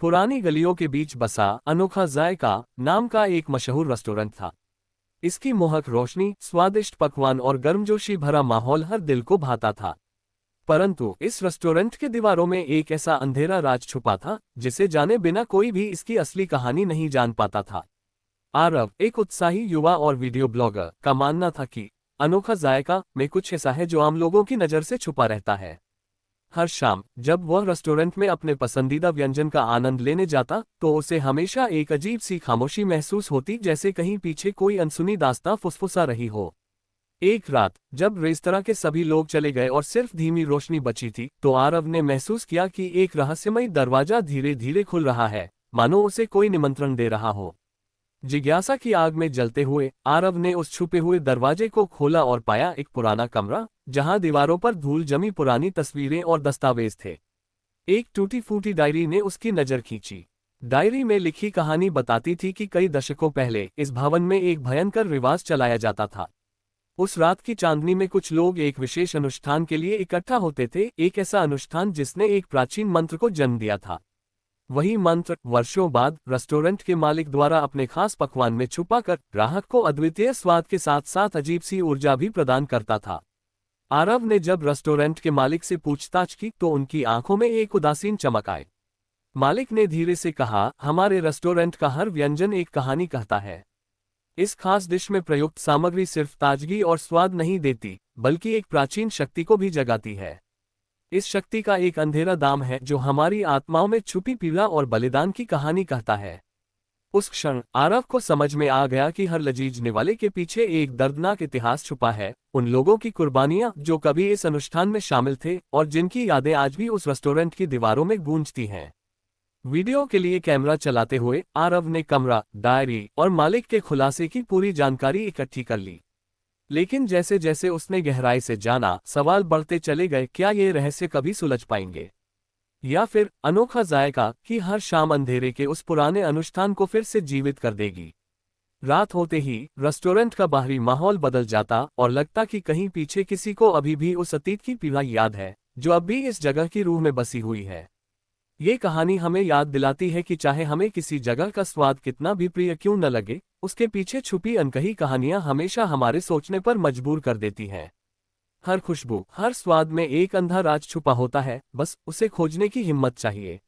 पुरानी गलियों के बीच बसा अनोखा जायका नाम का एक मशहूर रेस्टोरेंट था। इसकी मोहक रोशनी, स्वादिष्ट पकवान और गर्मजोशी भरा माहौल हर दिल को भाता था। परंतु इस रेस्टोरेंट के दीवारों में एक ऐसा अंधेरा राज छुपा था जिसे जाने बिना कोई भी इसकी असली कहानी नहीं जान पाता था। आरव, एक उत्साही युवा और वीडियो ब्लॉगर, का मानना था कि अनोखा जायका में कुछ ऐसा है जो आम लोगों की नज़र से छुपा रहता है। हर शाम जब वह रेस्टोरेंट में अपने पसंदीदा व्यंजन का आनंद लेने जाता तो उसे हमेशा एक अजीब सी खामोशी महसूस होती, जैसे कहीं पीछे कोई अनसुनी दास्तां फुसफुसा रही हो। एक रात जब रेस्तरां के सभी लोग चले गए और सिर्फ धीमी रोशनी बची थी, तो आरव ने महसूस किया कि एक रहस्यमय दरवाजा धीरे धीरे खुल रहा है, मानो उसे कोई निमंत्रण दे रहा हो। जिज्ञासा की आग में जलते हुए आरव ने उस छुपे हुए दरवाजे को खोला और पाया एक पुराना कमरा, जहां दीवारों पर धूल जमी पुरानी तस्वीरें और दस्तावेज थे। एक टूटी फूटी डायरी ने उसकी नज़र खींची। डायरी में लिखी कहानी बताती थी कि कई दशकों पहले इस भवन में एक भयंकर रिवाज चलाया जाता था। उस रात की चांदनी में कुछ लोग एक विशेष अनुष्ठान के लिए इकट्ठा होते थे, एक ऐसा अनुष्ठान जिसने एक प्राचीन मंत्र को जन्म दिया था। वही मंत्र वर्षों बाद रेस्टोरेंट के मालिक द्वारा अपने खास पकवान में छुपाकर ग्राहक को अद्वितीय स्वाद के साथ साथ अजीब सी ऊर्जा भी प्रदान करता था। आरव ने जब रेस्टोरेंट के मालिक से पूछताछ की तो उनकी आंखों में एक उदासीन चमक आई। मालिक ने धीरे से कहा, हमारे रेस्टोरेंट का हर व्यंजन एक कहानी कहता है। इस खास डिश में प्रयुक्त सामग्री सिर्फ ताजगी और स्वाद नहीं देती, बल्कि एक प्राचीन शक्ति को भी जगाती है। इस शक्ति का एक अंधेरा दाम है जो हमारी आत्माओं में छुपी पीड़ा और बलिदान की कहानी कहता है। उस क्षण आरव को समझ में आ गया कि हर लजीजने वाले के पीछे एक दर्दनाक इतिहास छुपा है, उन लोगों की कुर्बानियां जो कभी इस अनुष्ठान में शामिल थे और जिनकी यादें आज भी उस रेस्टोरेंट की दीवारों में गूंजती हैं। वीडियो के लिए कैमरा चलाते हुए आरव ने कमरा, डायरी और मालिक के खुलासे की पूरी जानकारी इकट्ठी कर ली। लेकिन जैसे जैसे उसने गहराई से जाना, सवाल बढ़ते चले गए। क्या ये रहस्य कभी सुलझ पाएंगे, या फिर अनोखा जायका कि हर शाम अंधेरे के उस पुराने अनुष्ठान को फिर से जीवित कर देगी। रात होते ही रेस्टोरेंट का बाहरी माहौल बदल जाता और लगता कि कहीं पीछे किसी को अभी भी उस अतीत की पीड़ा याद है जो अब भी इस जगह की रूह में बसी हुई है। ये कहानी हमें याद दिलाती है कि चाहे हमें किसी जगह का स्वाद कितना भी प्रिय क्यों न लगे, उसके पीछे छुपी अनकही कहानियां हमेशा हमारे सोचने पर मजबूर कर देती हैं। हर खुशबू, हर स्वाद में एक अंधा राज छुपा होता है, बस उसे खोजने की हिम्मत चाहिए।